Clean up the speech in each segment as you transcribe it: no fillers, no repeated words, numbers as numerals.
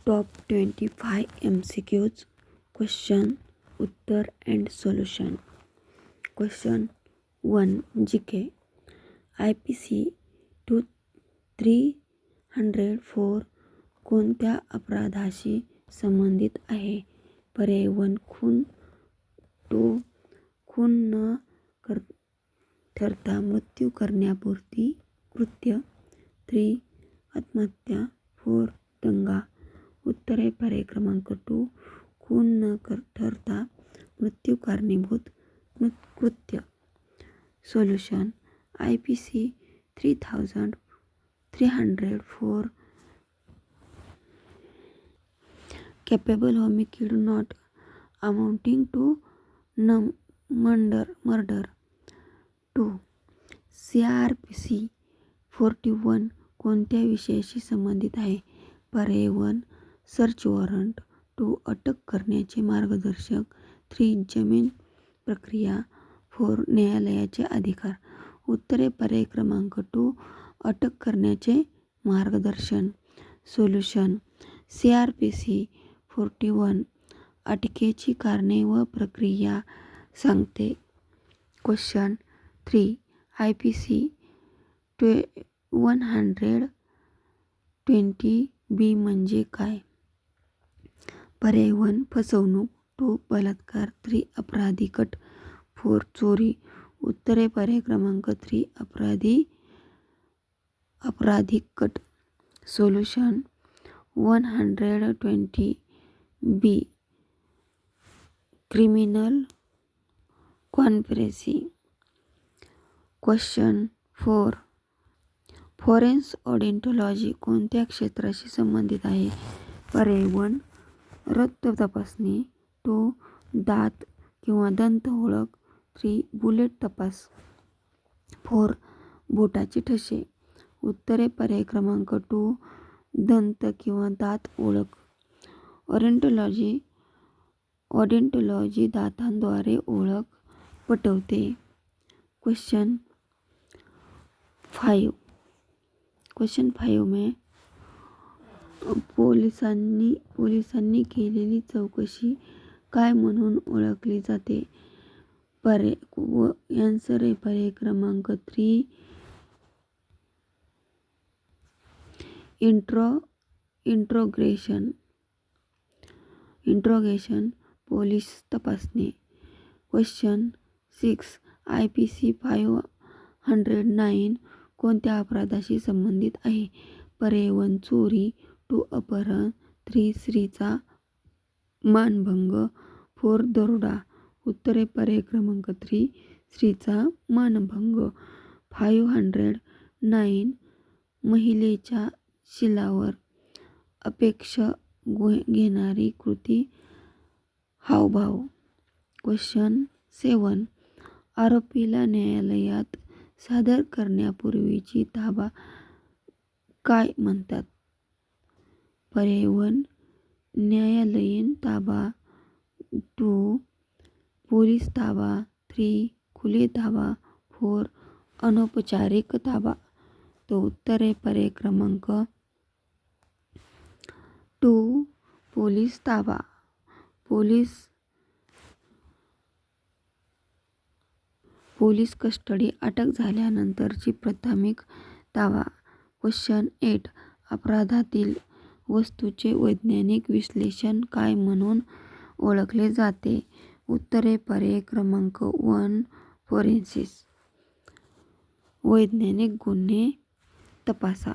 Top 25 MCQs question उत्तर and solution. Question 1 GK. IPC 2304 कोणत्या अपराधाशी संबंधित आहे? पर्याय 1 खून, 2 खून न ठरता मृत्यू करण्यापुरती कृत्य, 3 आत्महत्या, 4 दंगा. उत्तरे पर्याय क्रमांक 2 खून न ठरता मृत्यू कारणीभूत कृत्य. Solution. IPC 3304 capable homicide not amounting to murder. 2. CRPC 41 कोणत्या विषयाशी संबंधित आहे? पर्याय 1 सर्च वॉरंट, 2 अटक करण्याचे मार्गदर्शक, 3 जमीन प्रक्रिया, 4 न्यायालयाचे अधिकार. उत्तरे पर्याय क्रमांक 2 अटक करण्याचे मार्गदर्शन. सोल्युशन. CRPC 41 अटकेची कारणे व प्रक्रिया सांगते. क्वेश्चन 3 IPC 120B म्हणजे काय? पर्याय 1 फसवणूक, 2 बलात्कार, 3 अपराधी कट, 4 चोरी. उत्तरे पर्याय क्रमांक 3 अपराधी कट. Solution. 120B criminal conspiracy. Question 4 forensic odontology कोणत्या क्षेत्राशी संबंधित आहे? पर्याय 1 रक्त तपासणी, 2 दात किंवा दंत ओळख, 3 बुलेट तपास, 4 बोटाचे ठसे. उत्तरे पर्याय क्रमांक 2 दंत किंवा दात ओळख. ऑडिटॉलॉजी दातांद्वारे ओळख पटवते. क्वेश्चन 5 में पोलिसांनी केलेली चौकशी काय म्हणून ओळखली जाते? आन्सर आहे पर्याय क्रमांक 3 इंट्रोगेशन पोलीस तपासणे. क्वेश्चन 6 IPC 509 कोणत्या अपराधाशी संबंधित आहे? पर्याय 1 चोरी, 2 अपहरण, 3 स्त्रीचा मानभंग, 4 दरोडा. उत्तरे पर्याय क्रमांक 3 स्त्रीचा मानभंग. 509 महिलेच्या शीलावर आक्षेप घेणारी कृती हावभाव. क्वेश्चन 7 आरोपीला न्यायालयात सादर करण्यापूर्वीची ताबा काय म्हणतात? पर्याय 1 न्यायालयीन ताबा, 2 पोलीस ताबा, 3 खुले ताबा, 4 अनौपचारिक ताबा. तो उत्तर आहे पर्याय क्रमांक 2 पोलीस ताबा. पोलीस कस्टडी अटक झाल्यानंतरची प्राथमिक ताबा. क्वेश्चन 8 अपराधातील वस्तूचे वैज्ञानिक विश्लेषण काय म्हणून ओळखले जाते? उत्तरे पर्याय क्रमांक 1 फॉरेन्सिक. वैज्ञानिक गुन्हे तपासा.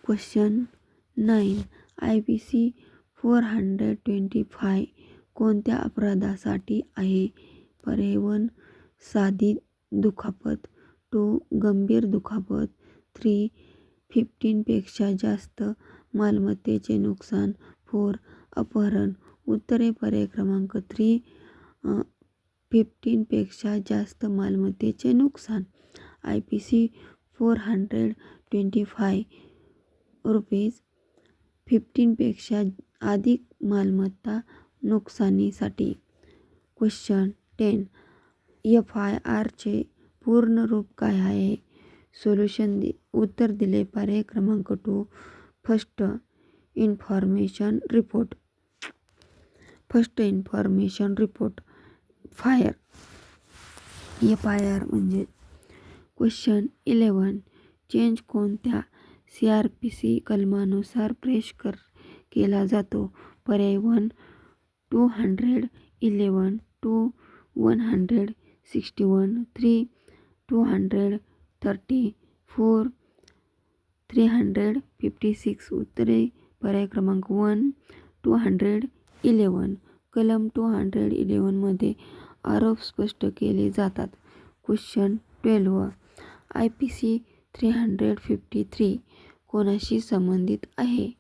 क्वेश्चन 9 IPC 425 कोणत्या अपराधासाठी आहे? पर्याय 1 साधी दुखापत, 2 गंभीर दुखापत, 3 15 पेक्षा जास्त मालमत्तेचे नुकसान, 4 अपहरण. उत्तरे पर्याय क्रमांक 3 15 पेक्षा जास्त मालमत्तेचे नुकसान. IPC 425 रुपीज 15 पेक्षा अधिक मालमत्ता नुकसानीसाठी. क्वेश्चन 10 FIR चे पूर्ण रूप काय आहे? सोल्युशन. उत्तर दिले पर्याय क्रमांक 2 first information report. First information report fire. FIR म्हणजे क्वेश्चन 11. चेंज कोणत्या CRPC कलमानुसार केला जातो? पर्याय 1 211 2 161 3 230 4 356. उत्तरे पर्याय क्रमांक 1 211. कलम 211 मध्ये आरोप स्पष्ट केले जातात. क्वेश्चन 12. IPC 353 कोणाशी संबंधित आहे?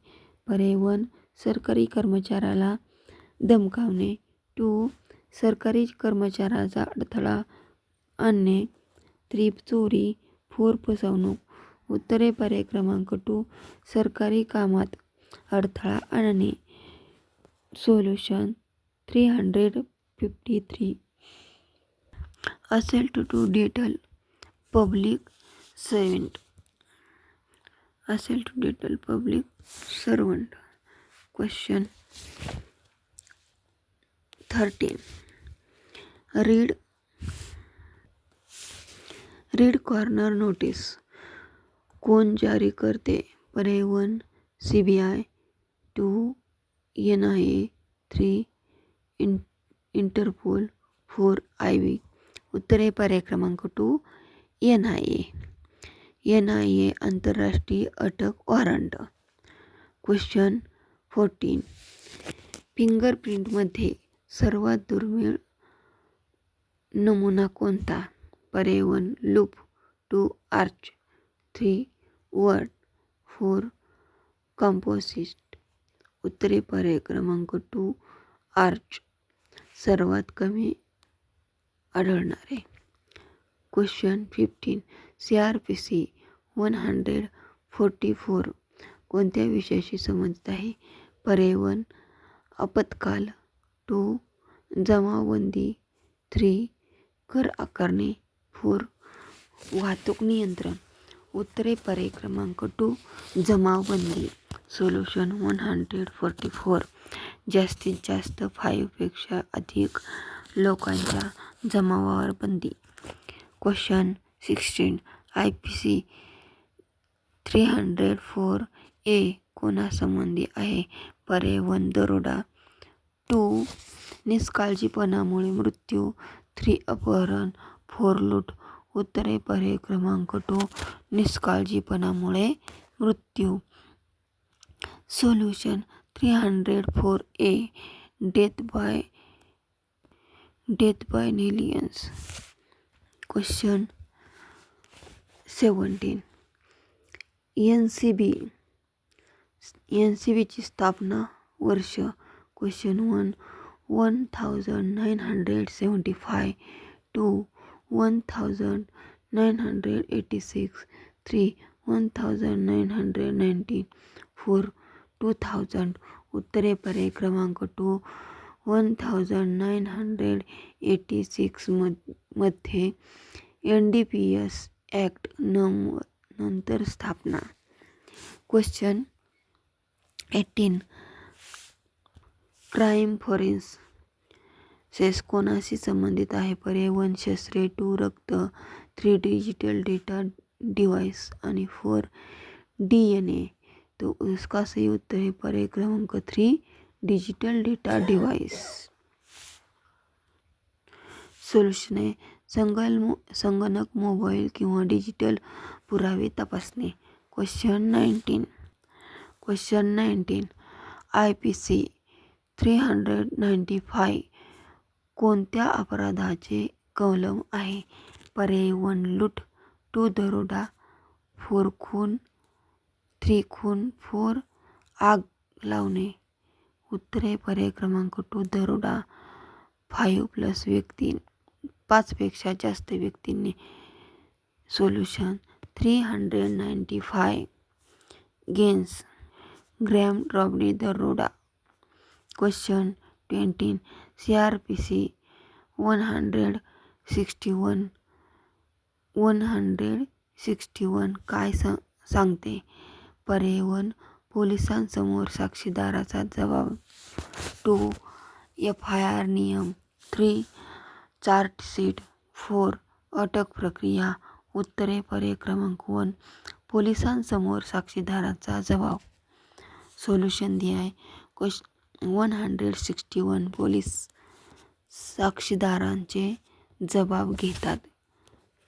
पर्याय 1 सरकारी कर्मचाऱ्याला धमकावणे. 2 सरकारी कर्मचाऱ्याचा अडथळा आणणे. 3 चोरी. 4 फसवणूक. उत्तरे पर्याय क्रमांक 2 सरकारी कामात अडथळा आणणे. सोल्युशन 353. असेल टू डिटेल पब्लिक सर्वंट. असेल to detail public servant. Question 13. Red corner notice कोण जारी करते? पर्याय 1 CBI. 2 NIA. 3 इंटरपोल. 4 IB. उत्तरे पर्याय क्रमांक 2 NIA. NIA आंतरराष्ट्रीय अटक वॉरंट. क्वेश्चन 14. फिंगरप्रिंटमध्ये सर्वात दुर्मिळ नमुना कोणता? पर्याय 1 लूप. 2 आर्च. 3 वर्ड. 4 कंपोजिट. उत्तरे पर्याय क्रमांक 2 आर्च सर्वात कमी आढळणारे. क्वेश्चन 15. CRPC 144 कोणत्या विषयाशी संबंधित आहे? पर्याय 1 आपत्काल. 2 जमावबंदी. 3 कर आकारणी. 4 वाहतूक नियंत्रण. उत्तरे पर्याय क्रमांक 2 जमावबंदी. सोल्युशन 144. जास्तीत जास्त 5 पेक्षा अधिक लोकांच्या जमावावर बंदी. क्वेश्चन 16. IPC 304A कोणासंबंधी आहे? पर्याय 1 दरोडा. 2 निष्काळजीपणामुळे मृत्यू. 3 अपहरण. 4 लूट. उत्तरे पर्याय क्रमांक 2 निष्काळजीपणामुळे मृत्यू. Solution 304A death by negligence. Question 17. NCBची स्थापना वर्ष. क्वेश्चन 1 1975. 2 1986. 3 1919. 4 2000. उत्तरे पर्याय क्रमांक 2 1986 मध्ये NDPS ॲक्ट नंतर स्थापना. क्वेश्चन 18. क्राईम फॉरेन्सिक्स कोणाशी संबंधित आहे? पर्याय 1 शस्त्रे. 2 रक्त. 3 डिजिटल डेटा डिव्हाइस आणि 4 DNA. तो उसका सही उत्तर है पर्याय क्रमांक 3 डिजिटल डेटा डिव्हाइस. सोल्युशन आहे संगणक, मोबाईल किंवा डिजिटल पुरावे तपासणे. क्वेश्चन 19. IPC 395 कोणत्या अपराधाचे कलम आहे? पर्याय 1 लूट. 2 दरोडा. 4 खून. 3 खून. 4 आग लावणे. उत्तरे पर्याय क्रमांक 2 दरोडा. 5+ व्यक्ती 5 पेक्षा जास्त व्यक्तींनी. सोल्युशन 395 ग्रॅम रॉबरी दरोडा. क्वेश्चन 20. CRPC 161 काय सांगते? पर्याय 1 पोलिसांसमोर साक्षीदाराचा जबाब. 2. FIR नियम. 3. चार्जशीट. 4. अटक प्रक्रिया. उत्तरे पर्याय क्रमांक 1. पोलिसांसमोर साक्षीदाराचा जबाब. सोल्युशन दिले आहे. क्वेश्चन 161. पोलीस साक्षीदारांचे जबाब घेतात.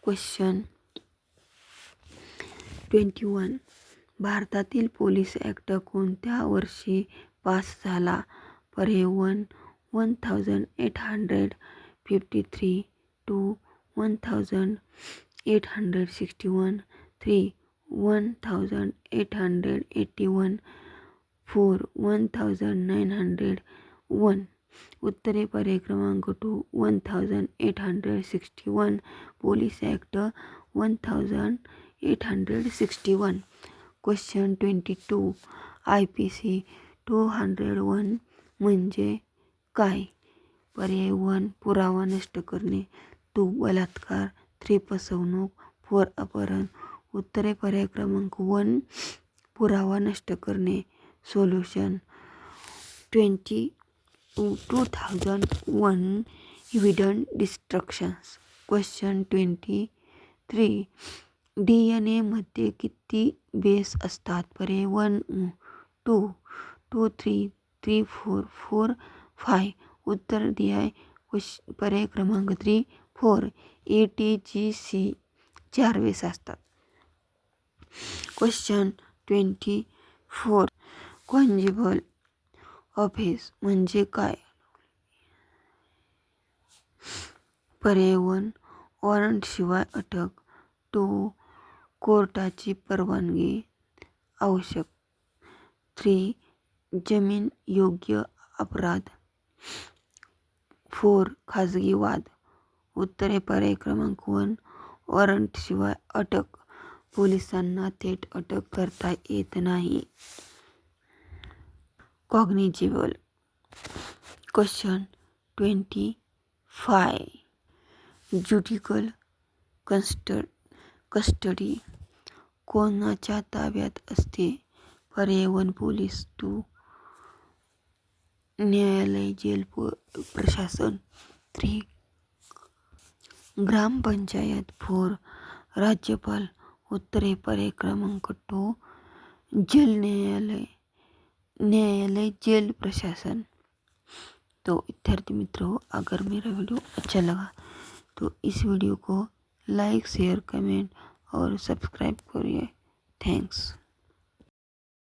क्वेश्चन 21. भारतातील पोलीस ॲक्ट कोणत्या वर्षी पास झाला? पर्याय 1. 1853. 2. 1861. 3. 1881. 4. 1901. उत्तरे पर्याय क्रमांक 2. 1861. Police act 1861. क्वेश्चन 22. IPC 201 म्हणजे काय? पर्याय 1. पुरावा नष्ट करणे. 2. बलात्कार. 3. फसवणूक. 4. अपहरण. उत्तरे पर्याय क्रमांक 1. पुरावा नष्ट करणे. Solution 2001 evidence destructions. Question 23. DNA मध्ये किती बेस असतात? पर्याय 1. 2. 2. 3. 3. 4. 4. 5. उत्तर दिले आहे. पर्याय क्रमांक 3. 4. ATGC 4 बेस असतात. क्वेश्चन 24. कॉन्जिबल ऑफेन्स म्हणजे काय? पर्याय 1. वॉरंटशिवाय अटक. 2. कोर्टाची परवानगी आवश्यक. 3. जामीन योग्य अपराध. 4. खाजगी वाद. उत्तरे पर्याय क्रमांक 1. वॉरंटशिवाय अटक. पोलिसांना थेट अटक करता येत नाही. कॉग्निजेबल. क्वेश्चन 25. ज्युडिशियल कस्टडी कोणाच्या ताब्यात असते? पर्याय 1. पोलीस. 2. न्यायालय. जेल प्रशासन. 3. ग्रामपंचायत. 4. राज्यपाल. उत्तरे पर्याय क्रमांक 2. न्यायालय जेल प्रशासन. तो विद्यार्थी मित्रों, अगर मेरा वीडियो अच्छा लगा तो इस वीडियो को लाइक, शेयर, कमेंट और सब्सक्राइब करिए. थैंक्स.